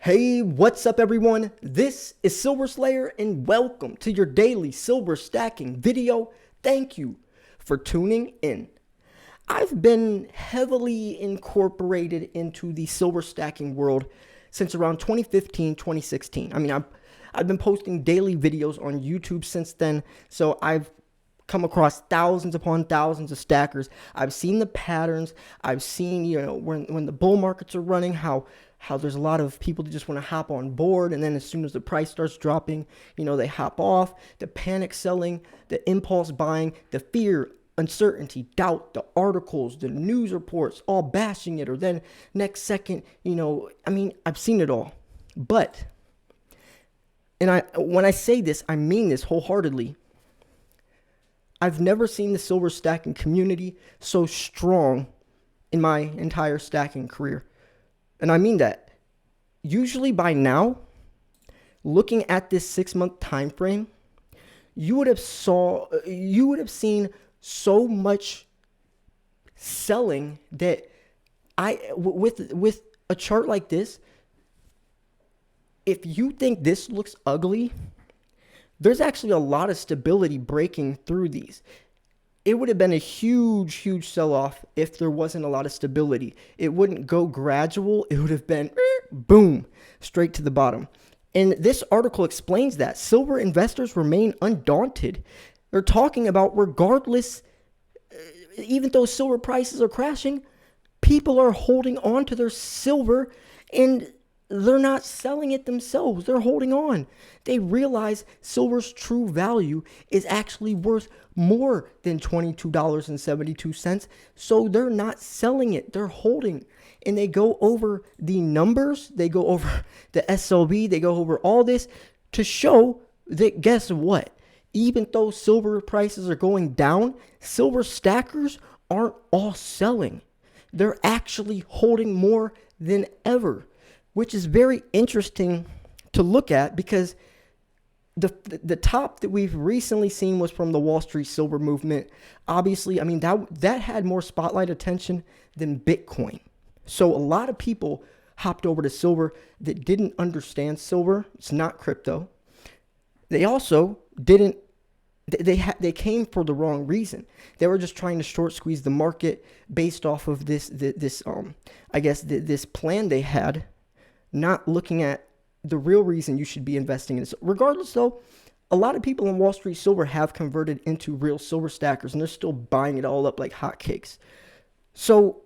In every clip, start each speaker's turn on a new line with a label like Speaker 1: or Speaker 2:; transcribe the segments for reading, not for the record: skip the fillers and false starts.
Speaker 1: Hey, what's up everyone? This is Silver Slayer and welcome to your daily silver stacking video. Thank you for tuning in. I've been heavily incorporated into the silver stacking world since around 2015, 2016. I've been posting daily videos on YouTube since then, so I've come across thousands upon thousands of stackers. I've seen the patterns. I've seen, when the bull markets are running, how there's a lot of people that just want to hop on board, and then as soon as the price starts dropping, they hop off. The panic selling, the impulse buying, the fear, uncertainty, doubt, the articles, the news reports, all bashing it, or then next second, I've seen it all. But, when I say this, I mean this wholeheartedly. I've never seen the silver stacking community so strong in my entire stacking career. And I mean that. Usually by now, looking at this 6-month time frame, you would have seen so much selling that with a chart like this, if you think this looks ugly, there's actually a lot of stability breaking through these. It would have been a huge, huge sell-off if there wasn't a lot of stability. It wouldn't go gradual. It would have been boom, straight to the bottom. And this article explains that silver investors remain undaunted. They're talking about regardless, even though silver prices are crashing, people are holding on to their silver and they're not selling it themselves. They're holding on. They realize silver's true value is actually worth more than $22.72. So they're not selling it. They're holding. And they go over the numbers. They go over the SLB. They go over all this to show that, guess what? Even though silver prices are going down, silver stackers aren't all selling. They're actually holding more than ever, which is very interesting to look at because the top that we've recently seen was from the Wall Street silver movement. Obviously, that had more spotlight attention than Bitcoin. So a lot of people hopped over to silver that didn't understand silver. It's not crypto. They also didn't. They came for the wrong reason. They were just trying to short squeeze the market based off of this plan they had, not looking at the real reason you should be investing in this. Regardless, though, a lot of people in Wall Street silver have converted into real silver stackers, and they're still buying it all up like hotcakes. So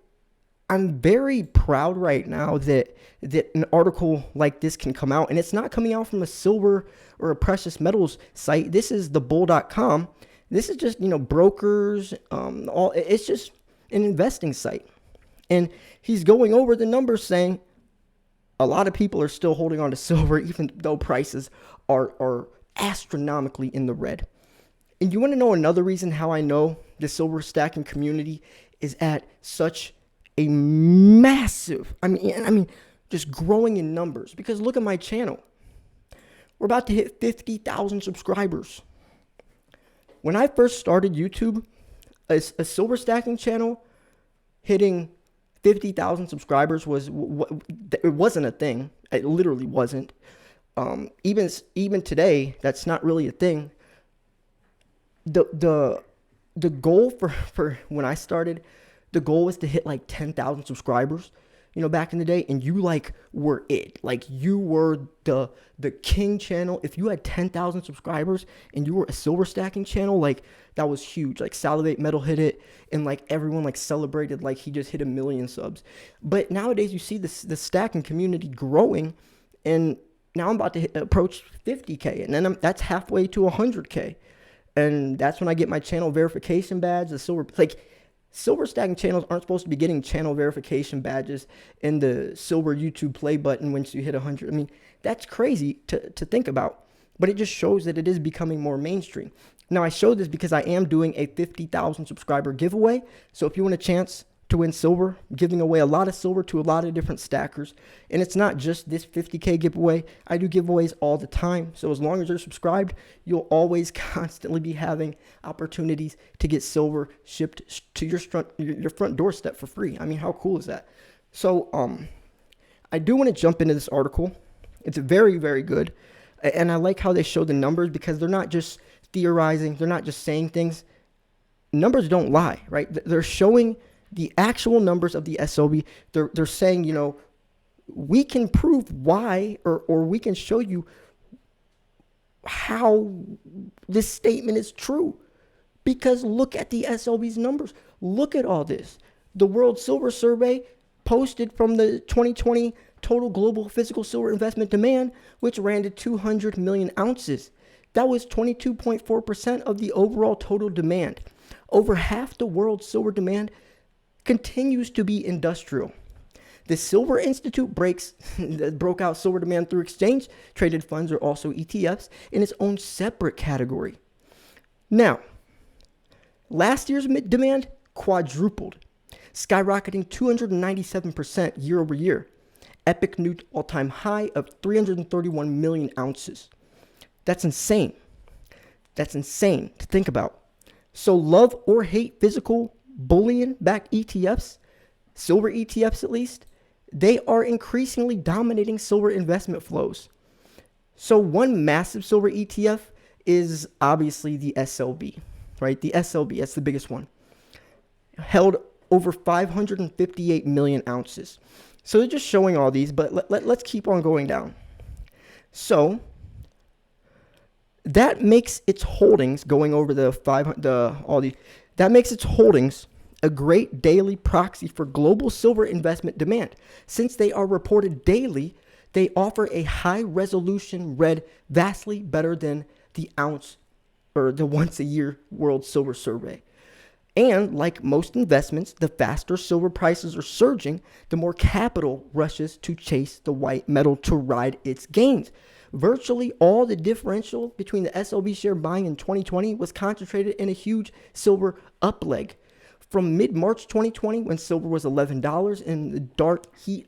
Speaker 1: I'm very proud right now that an article like this can come out, and it's not coming out from a silver or a precious metals site. This is thebull.com. This is just, brokers, it's just an investing site. And he's going over the numbers saying a lot of people are still holding on to silver, even though prices are astronomically in the red. And you want to know another reason how I know the silver stacking community is at such a massive, just growing in numbers? Because look at my channel. We're about to hit 50,000 subscribers. When I first started YouTube, a silver stacking channel hitting 50,000 subscribers it wasn't a thing. It literally wasn't. Even today, that's not really a thing. The goal for when I started, the goal was to hit like 10,000 subscribers, back in the day, and you were it. You were the king channel. If you had 10,000 subscribers and you were a silver stacking channel, that was huge. Salivate Metal hit it, and everyone celebrated he just hit 1 million subs. But nowadays you see the stacking community growing, and now I'm about to approach 50K, and then that's halfway to 100K, and that's when I get my channel verification badge. The silver stacking channels aren't supposed to be getting channel verification badges in the silver YouTube play button once you hit 100. That's crazy to think about, but it just shows that it is becoming more mainstream. Now, I show this because I am doing a 50,000 subscriber giveaway. So if you want a chance to win silver, giving away a lot of silver to a lot of different stackers. And it's not just this 50K giveaway. I do giveaways all the time. So as long as you're subscribed, you'll always constantly be having opportunities to get silver shipped to your front doorstep for free. How cool is that? So I do want to jump into this article. It's very, very good. And I like how they show the numbers because they're not just theorizing, they're not just saying things. Numbers don't lie, right? They're showing the actual numbers of the SLB. They're saying, we can prove why, or we can show you how this statement is true. Because look at the SLB's numbers. Look at all this. The World Silver Survey posted from the 2020 total global physical silver investment demand, which ran to 200 million ounces. That was 22.4% of the overall total demand. Over half the world's silver demand continues to be industrial. The Silver Institute broke out silver demand through exchange traded funds, or also ETFs, in its own separate category. Now, last year's demand quadrupled, skyrocketing 297% year over year. Epic new all-time high of 331 million ounces. That's insane. That's insane to think about. So love or hate physical bullion-backed ETFs, silver ETFs at least, they are increasingly dominating silver investment flows. So one massive silver ETF is obviously the SLB, right? The SLB, that's the biggest one. Held over 558 million ounces. So they're just showing all these, but let's keep on going down. So that makes its holdings, going over that makes its holdings a great daily proxy for global silver investment demand. Since they are reported daily, they offer a high resolution read vastly better than the ounce or the once a year World Silver Survey. And like most investments, the faster silver prices are surging, the more capital rushes to chase the white metal to ride its gains. Virtually all the differential between the SLB share buying in 2020 was concentrated in a huge silver up leg. From mid-March 2020, when silver was $11 in the dark heat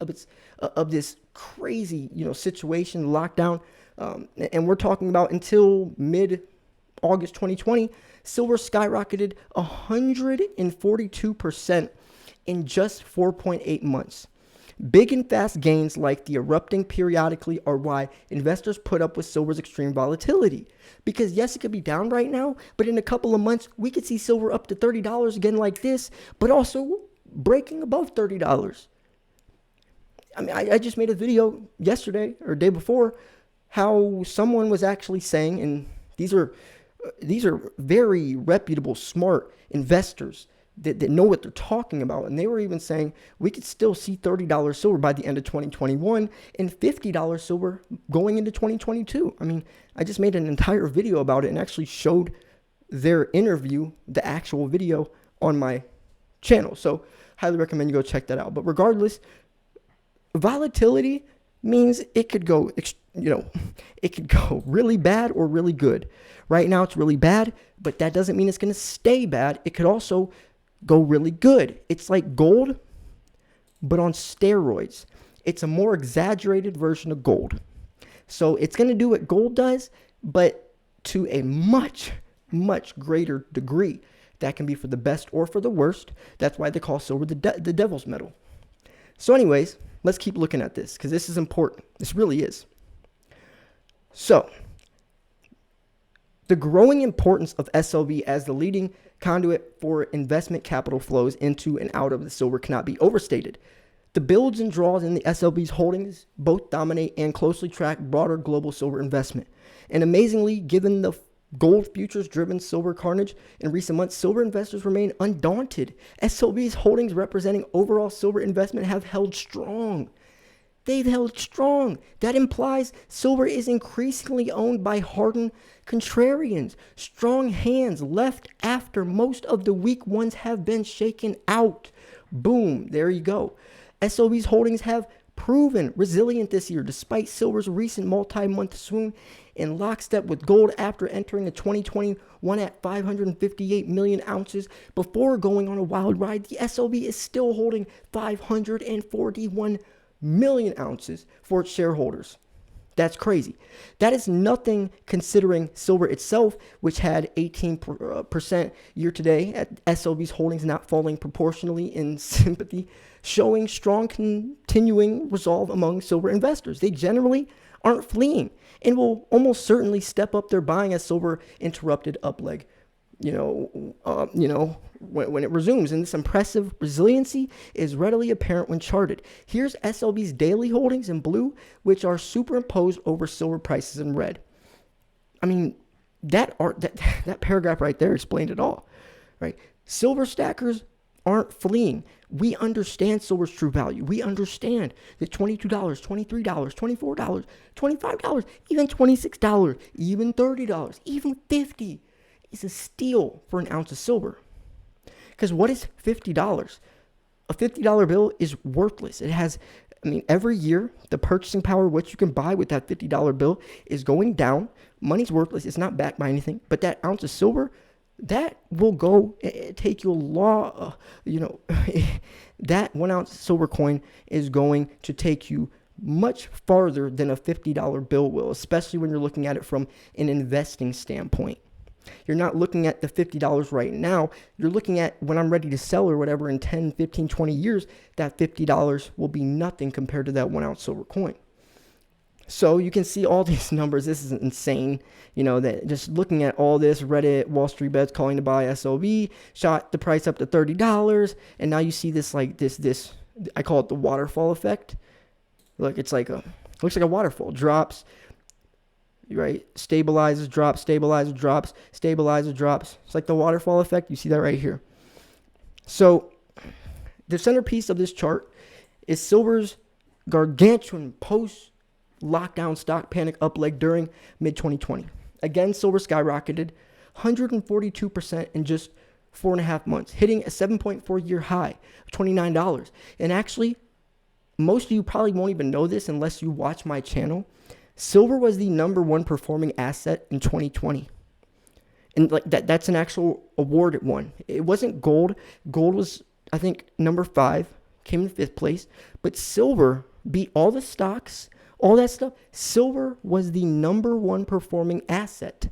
Speaker 1: of this crazy situation, lockdown, and we're talking about until mid-August 2020, silver skyrocketed 142% in just 4.8 months. Big and fast gains like the erupting periodically are why investors put up with silver's extreme volatility. Because yes, it could be down right now, but in a couple of months, we could see silver up to $30 again like this, but also breaking above $30. I mean, I just made a video yesterday or day before how someone was actually saying, and these are very reputable, smart investors that know what they're talking about. And they were even saying we could still see $30 silver by the end of 2021 and $50 silver going into 2022. I mean, I just made an entire video about it and actually showed their interview, the actual video, on my channel. So highly recommend you go check that out. But regardless, volatility means it could go, it could go really bad or really good. Right now it's really bad, but that doesn't mean it's going to stay bad. It could also go really good. It's like gold, but on steroids. It's a more exaggerated version of gold. So it's going to do what gold does, but to a much, much greater degree. That can be for the best or for the worst. That's why they call silver the devil's metal. So anyways, let's keep looking at this because this is important. This really is. So the growing importance of SLB as the leading conduit for investment capital flows into and out of the silver cannot be overstated. The builds and draws in the SLB's holdings both dominate and closely track broader global silver investment. And amazingly, given the gold futures-driven silver carnage in recent months, silver investors remain undaunted. SLB's holdings representing overall silver investment have held strong. They've held strong. That implies silver is increasingly owned by hardened contrarians, strong hands left after most of the weak ones have been shaken out. Boom, there you go. SLB's holdings have proven resilient this year despite silver's recent multi-month swoon in lockstep with gold after entering the 2021 at 558 million ounces before going on a wild ride. The SLB is still holding 541 million ounces for its shareholders. That's crazy. That is nothing considering silver itself, which had 18% year to date at SLB's holdings not falling proportionally in sympathy, showing strong continuing resolve among silver investors. They generally aren't fleeing and will almost certainly step up their buying as silver interrupted up leg. When it resumes. And this impressive resiliency is readily apparent when charted. Here's SLV's daily holdings in blue, which are superimposed over silver prices in red. I mean, that paragraph right there explained it all, right? Silver stackers aren't fleeing. We understand silver's true value. We understand that $22, $23, $24, $25, even $26, even $30, even $50 is a steal for an ounce of silver. Because what is $50? A $50 bill is worthless. It has, every year, the purchasing power, what you can buy with that $50 bill is going down. Money's worthless. It's not backed by anything. But that ounce of silver, that will go take you that 1 ounce silver coin is going to take you much farther than a $50 bill will, especially when you're looking at it from an investing standpoint. You're not looking at the $50 right now. You're looking at when I'm ready to sell or whatever in 10, 15, 20 years, that $50 will be nothing compared to that 1 ounce silver coin. So you can see all these numbers. This is insane. That just looking at all this, Reddit, Wall Street Bets calling to buy SLV, shot the price up to $30. And now you see this, I call it the waterfall effect. Look, looks like a waterfall. Drops, right? Stabilizes, drops, stabilizes, drops, stabilizes, drops. It's like the waterfall effect. You see that right here. So the centerpiece of this chart is silver's gargantuan post-lockdown stock panic up leg during mid-2020. Again, silver skyrocketed 142% in just 4.5 months, hitting a 7.4-year high of $29. And actually, most of you probably won't even know this unless you watch my channel. Silver was the number one performing asset in 2020. And that's an actual award it won. It wasn't gold. Gold was, I think, number 5, came in 5th place. But silver beat all the stocks, all that stuff. Silver was the number one performing asset.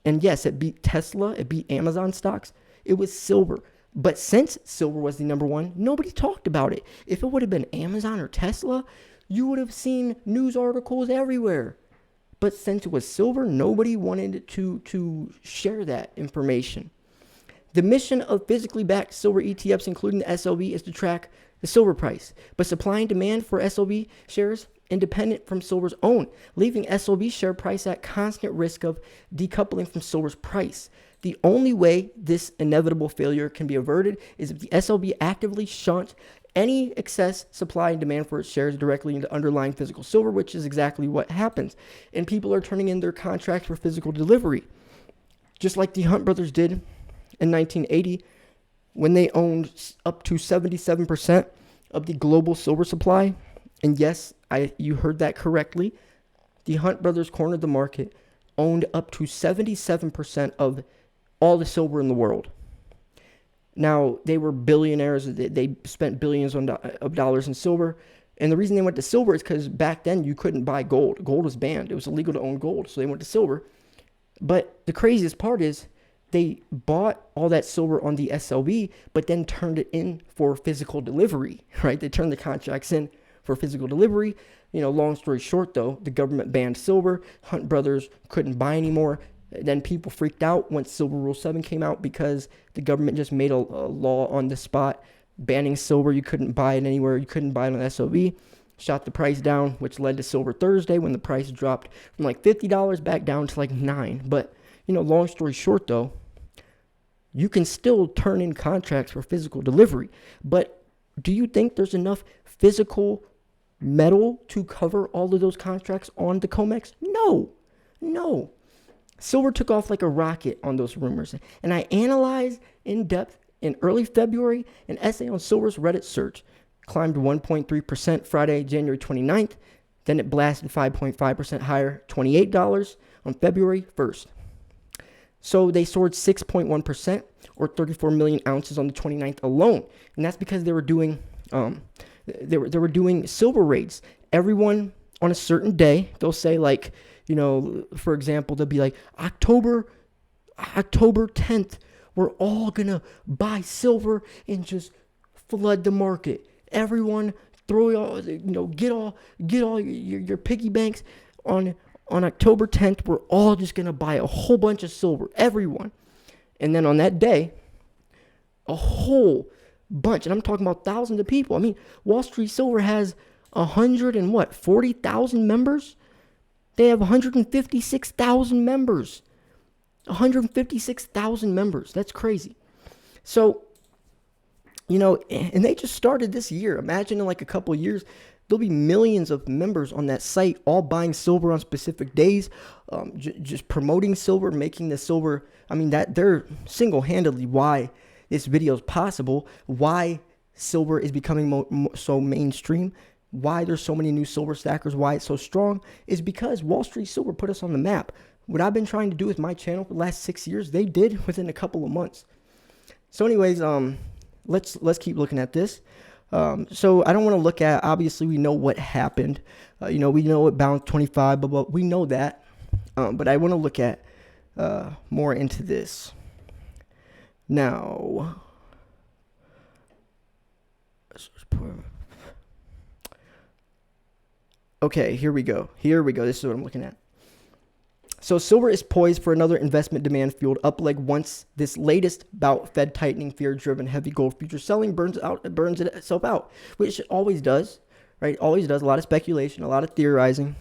Speaker 1: And yes, it beat Tesla, it beat Amazon stocks. It was silver. But since silver was the number one, nobody talked about it. If it would have been Amazon or Tesla, you would have seen news articles everywhere. But since it was silver, nobody wanted to share that information. The mission of physically backed silver ETFs, including the SLV, is to track the silver price. But supply and demand for SLV shares independent from silver's own, leaving SLV share price at constant risk of decoupling from silver's price. The only way this inevitable failure can be averted is if the SLV actively shunts any excess supply and demand for its shares directly into underlying physical silver, which is exactly what happens. And people are turning in their contracts for physical delivery, just like the Hunt brothers did in 1980 when they owned up to 77% of the global silver supply. And yes, you heard that correctly. The Hunt brothers cornered the market, owned up to 77% of all the silver in the world. Now, they were billionaires. They spent billions of dollars in silver. And the reason they went to silver is because back then you couldn't buy gold. Gold was banned. It was illegal to own gold. So they went to silver. But the craziest part is they bought all that silver on the SLV, but then turned it in for physical delivery, right? They turned the contracts in for physical delivery. Long story short, though, the government banned silver. Hunt brothers couldn't buy anymore. Then people freaked out once Silver Rule 7 came out because the government just made a law on the spot banning silver. You couldn't buy it anywhere. You couldn't buy it on SLV. Shot the price down, which led to Silver Thursday when the price dropped from like $50 back down to like $9. But, long story short, though, you can still turn in contracts for physical delivery. But do you think there's enough physical metal to cover all of those contracts on the COMEX? No. Silver took off like a rocket on those rumors. And I analyzed in depth in early February an essay on silver's Reddit search. Climbed 1.3% Friday, January 29th. Then it blasted 5.5% higher, $28 on February 1st. So they soared 6.1% or 34 million ounces on the 29th alone. And that's because they were doing they were doing silver raids. Everyone on a certain day, they'll say for example, they'll be like, October 10th, we're all going to buy silver and just flood the market. Everyone throw all, get all your piggy banks on October 10th. We're all just gonna buy a whole bunch of silver, everyone. And then on that day, a whole bunch, and I'm talking about thousands of people. I mean, Wall Street Silver has 40,000 members. They have 156,000 members. 156,000 members. That's crazy. So, and they just started this year. Imagine in like a couple of years, there'll be millions of members on that site, all buying silver on specific days, just promoting silver, making the silver. I mean, that they're single-handedly why this video is possible, why silver is becoming so mainstream, why there's so many new silver stackers, why it's so strong, is because Wall Street Silver put us on the map. What I've been trying to do with my channel for the last 6 years, they did within a couple of months. So anyways, let's keep looking at this. So I don't want to look at, obviously we know what happened. We know it bounced 25, but we know that. But I want to look at more into this. Now, okay, here we go. This is what I'm looking at. So silver is poised for another investment demand fueled up leg once this latest bout of Fed tightening fear driven heavy gold future selling burns itself out, which it always does, right? Always does. A lot of speculation, a lot of theorizing.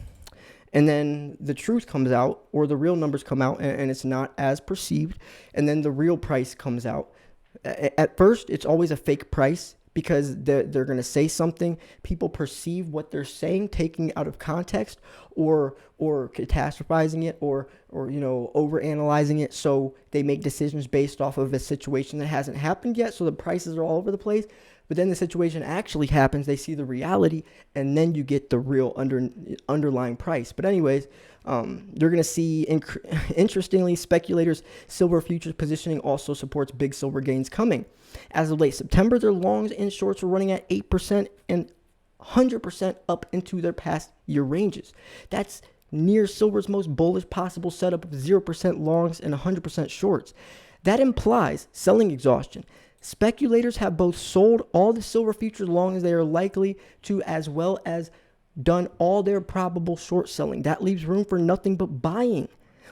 Speaker 1: And then the truth comes out, or the real numbers come out, and it's not as perceived. And then the real price comes out. At first, it's always a fake price because they're going to say something. People perceive what they're saying, taking it out of context, or catastrophizing it, or overanalyzing it. So they make decisions based off of a situation that hasn't happened yet. So the prices are all over the place. But then the situation actually happens, they see the reality, and then you get the real underlying price. But anyways, you're going to see, interestingly, speculators' silver futures positioning also supports big silver gains coming. As of late September, their longs and shorts are running at 8% and 100% up into their past year ranges. That's near silver's most bullish possible setup of 0% longs and 100% shorts. That implies selling exhaustion. Speculators have both sold all the silver futures long as they are likely to, as well as done all their probable short selling. That leaves room for nothing but buying,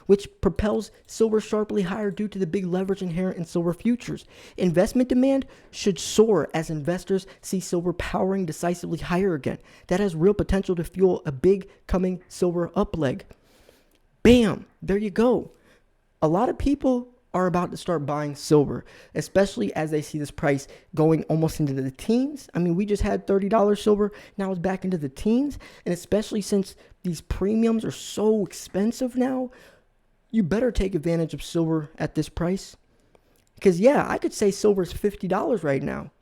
Speaker 1: which propels silver sharply higher due to the big leverage inherent in silver futures. Investment demand should soar as investors see silver powering decisively higher again. That has real potential to fuel a big coming silver up leg. Bam, there you go. A lot of people are about to start buying silver, especially as they see this price going almost into the teens. I mean, we just had $30 silver. Now it's back into the teens. And especially since these premiums are so expensive now, you better take advantage of silver at this price. Because, yeah, I could say silver is $50 right now.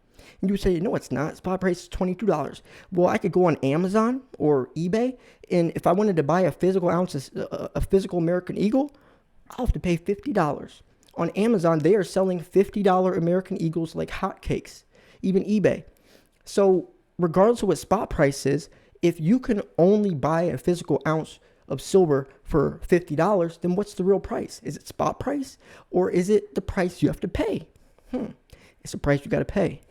Speaker 1: And you would say, no, it's not. Spot price is $22. Well, I could go on Amazon or eBay, and if I wanted to buy a physical ounce, a physical American Eagle, I'll have to pay $50. On Amazon, they are selling $50 American Eagles like hotcakes, even eBay. So regardless of what spot price is, if you can only buy a physical ounce of silver for $50, then what's the real price? Is it spot price, or is it the price you have to pay? It's the price you got to pay.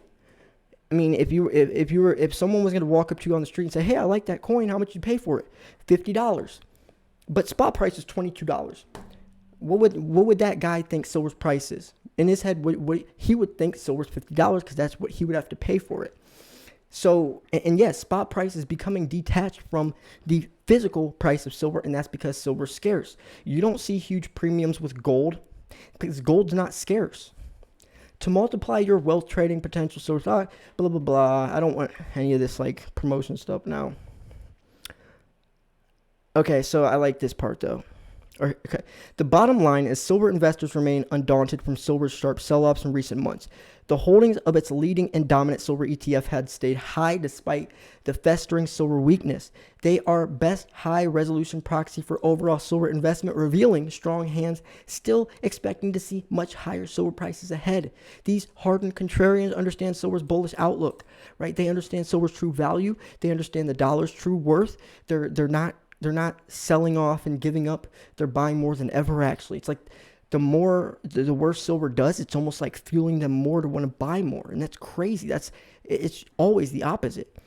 Speaker 1: I mean, if someone was going to walk up to you on the street and say, "Hey, I like that coin. How much you pay for it?" $50. But spot price is $22. What would that guy think silver's price is? In his head, what he would think silver's $50 because that's what he would have to pay for it. So, and yes, spot price is becoming detached from the physical price of silver, and that's because silver's scarce. You don't see huge premiums with gold because gold's not scarce. To multiply your wealth trading potential, silver, blah, blah, blah. I don't want any of this like promotion stuff now. Okay, so I like this part though. Okay. The bottom line is silver investors remain undaunted from silver's sharp sell-offs in recent months. The holdings of its leading and dominant silver ETF had stayed high despite the festering silver weakness. They are best high-resolution proxy for overall silver investment, revealing strong hands still expecting to see much higher silver prices ahead. These hardened contrarians understand silver's bullish outlook, right? They understand silver's true value. They understand the dollar's true worth. They're not selling off and giving up. They're buying more than ever, actually. It's like the worse silver does, it's almost like fueling them more to want to buy more. And that's crazy. It's always the opposite.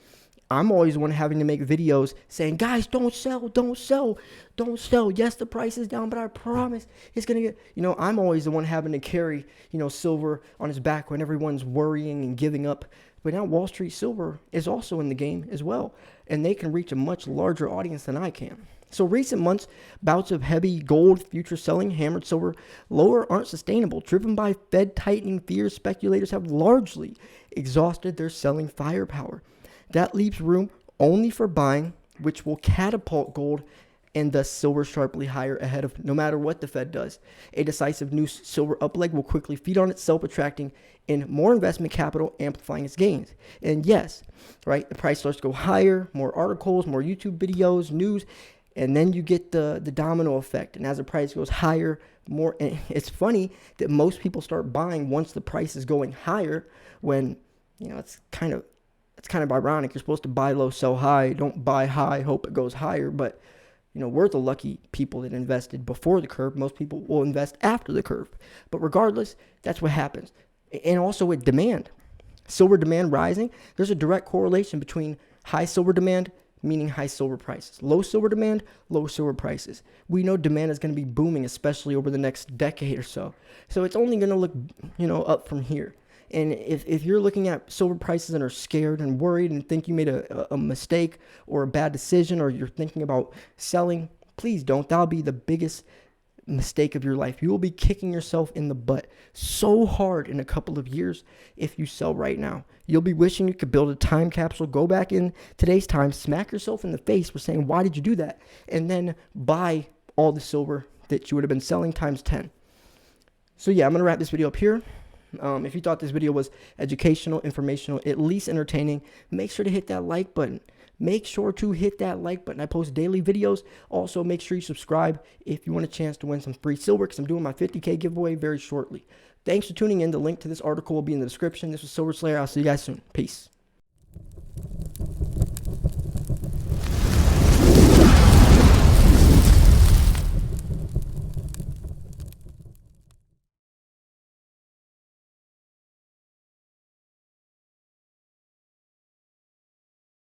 Speaker 1: I'm always the one having to make videos saying, guys, don't sell, don't sell, don't sell. Yes, the price is down, but I promise it's going to get, I'm always the one having to carry, silver on his back when everyone's worrying and giving up. But now Wall Street Silver is also in the game as well, and they can reach a much larger audience than I can. So recent months, bouts of heavy gold future selling hammered silver lower aren't sustainable. Driven by Fed tightening fears, speculators have largely exhausted their selling firepower. That leaves room only for buying, which will catapult gold and thus silver sharply higher ahead of no matter what the Fed does. A decisive new silver upleg will quickly feed on itself, attracting in more investment capital, amplifying its gains. And yes, right, the price starts to go higher, more articles, more YouTube videos, news, and then you get the domino effect. And as the price goes higher, more, and it's funny that most people start buying once the price is going higher when, it's kind of ironic. You're supposed to buy low, sell high. Don't buy high, hope it goes higher. But, we're the lucky people that invested before the curve. Most people will invest after the curve. But regardless, that's what happens. And also with demand. Silver demand rising, there's a direct correlation between high silver demand, meaning high silver prices. Low silver demand, low silver prices. We know demand is going to be booming, especially over the next decade or so. So it's only going to look, up from here. And if you're looking at silver prices and are scared and worried and think you made a mistake or a bad decision, or you're thinking about selling, please don't. That'll be the biggest mistake of your life. You will be kicking yourself in the butt so hard in a couple of years if you sell right now. You'll be wishing you could build a time capsule, go back in today's time, smack yourself in the face for saying, why did you do that? And then buy all the silver that you would have been selling times 10. So yeah, I'm going to wrap this video up here. If you thought this video was educational, informational, at least entertaining, make sure to hit that like button. Make sure to hit that like button. I post daily videos. Also, make sure you subscribe if you want a chance to win some free silver, because I'm doing my 50K giveaway very shortly. Thanks for tuning in. The link to this article will be in the description. This was Silver Slayer. I'll see you guys soon. Peace.